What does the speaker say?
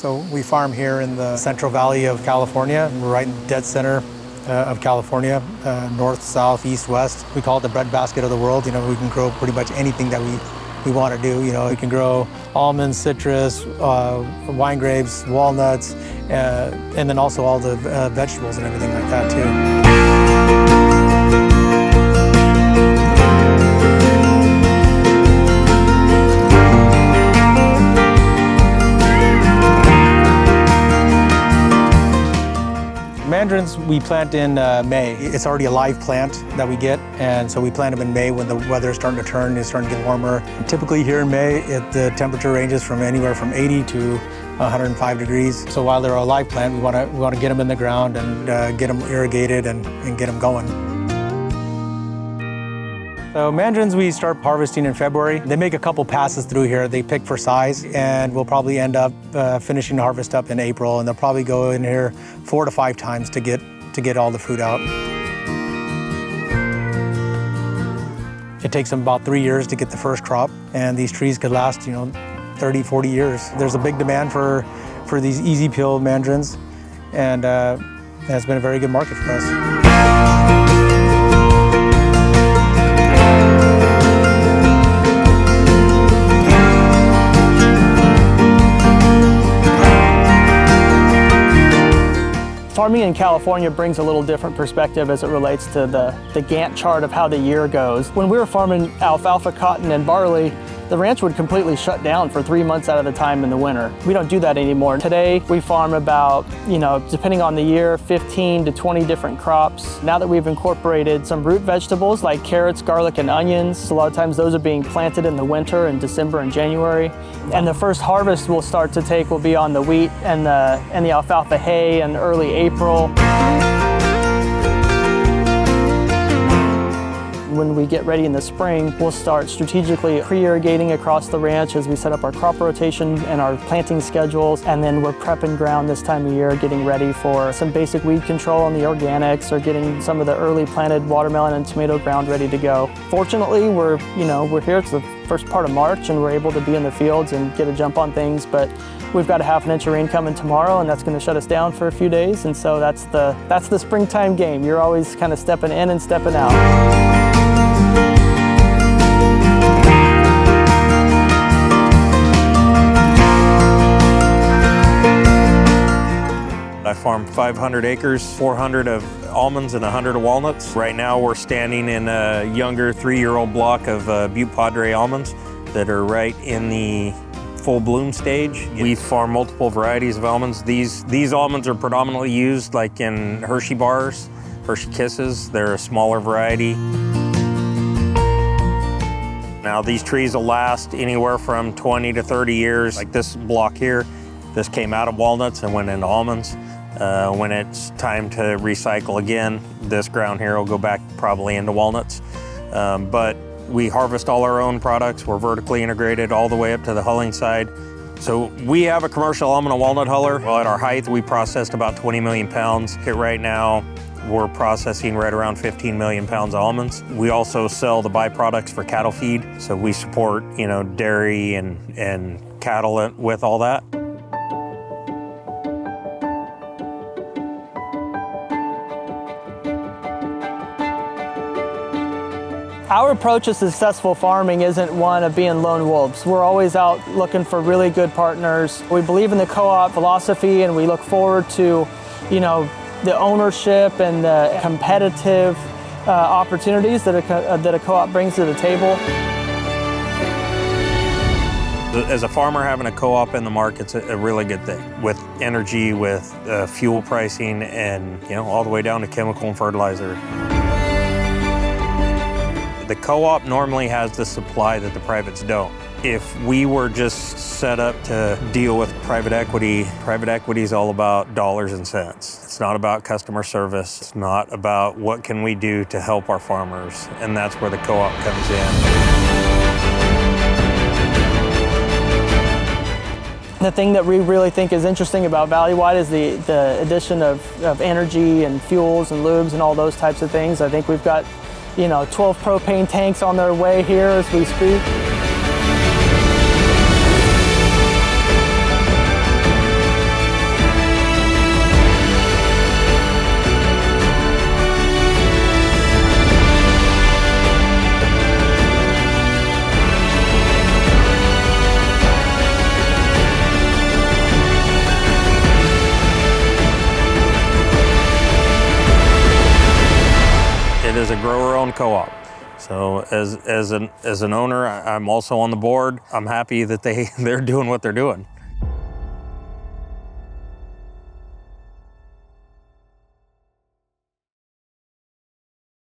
So we farm here in the Central Valley of California. We're right in the dead center of California, north, south, east, west. We call it the breadbasket of the world. You know, we can grow pretty much anything that we want to do. You know, we can grow almonds, citrus, wine grapes, walnuts, and then also all the vegetables and everything like that too. Mandarins we plant in May. It's already a live plant that we get, and so we plant them in May when the weather is starting to turn, it's starting to get warmer. And typically here in May, the temperature ranges from anywhere from 80 to 105 degrees. So while they're a live plant, we want to get them in the ground and get them irrigated and get them going. So mandarins we start harvesting in February. They make a couple passes through here. They pick for size, and we'll probably end up finishing the harvest up in April, and they'll probably go in here 4 to 5 times to get all the fruit out. It takes them about 3 years to get the first crop, and these trees could last, 30, 40 years. There's a big demand for these easy peel mandarins, and it's been a very good market for us. Farming in California brings a little different perspective as it relates to the Gantt chart of how the year goes. When we were farming alfalfa, cotton, and barley, the ranch would completely shut down for 3 months out of the time in the winter. We don't do that anymore. Today, we farm about, depending on the year, 15 to 20 different crops. Now that we've incorporated some root vegetables like carrots, garlic, and onions, a lot of times those are being planted in the winter in December and January. And the first harvest we'll start to take will be on the wheat and the alfalfa hay in early April. When we get ready in the spring, we'll start strategically pre-irrigating across the ranch as we set up our crop rotation and our planting schedules, and then we're prepping ground this time of year, getting ready for some basic weed control on the organics or getting some of the early planted watermelon and tomato ground ready to go. Fortunately, we're here, it's the first part of March, and we're able to be in the fields and get a jump on things, but we've got a half an inch of rain coming tomorrow, and that's going to shut us down for a few days, and so that's the springtime game. You're always kind of stepping in and stepping out. I farm 500 acres, 400 of almonds and 100 of walnuts. Right now we're standing in a younger 3-year-old block of Butte Padre almonds that are right in the full bloom stage. We farm multiple varieties of almonds. These almonds are predominantly used like in Hershey bars, Hershey Kisses. They're a smaller variety. Now these trees will last anywhere from 20 to 30 years. Like this block here, this came out of walnuts and went into almonds. When it's time to recycle again, this ground here will go back probably into walnuts. But we harvest all our own products. We're vertically integrated all the way up to the hulling side. So we have a commercial almond and walnut huller. Well, at our height, we processed about 20 million pounds. Right now, we're processing right around 15 million pounds of almonds. We also sell the byproducts for cattle feed. So we support, dairy and cattle with all that. Our approach to successful farming isn't one of being lone wolves. We're always out looking for really good partners. We believe in the co-op philosophy, and we look forward to, the ownership and the competitive opportunities that a co-op brings to the table. As a farmer, having a co-op in the market's a really good thing. With energy, with fuel pricing, and all the way down to chemical and fertilizer. The co-op normally has the supply that the privates don't. If we were just set up to deal with private equity is all about dollars and cents. It's not about customer service. It's not about what can we do to help our farmers, and that's where the co-op comes in. The thing that we really think is interesting about Valleywide is the addition of energy and fuels and lubes and all those types of things. I think we've got 12 propane tanks on their way here as we speak. is a grower-owned co-op. So as an owner, I'm also on the board. I'm happy that they're doing what they're doing.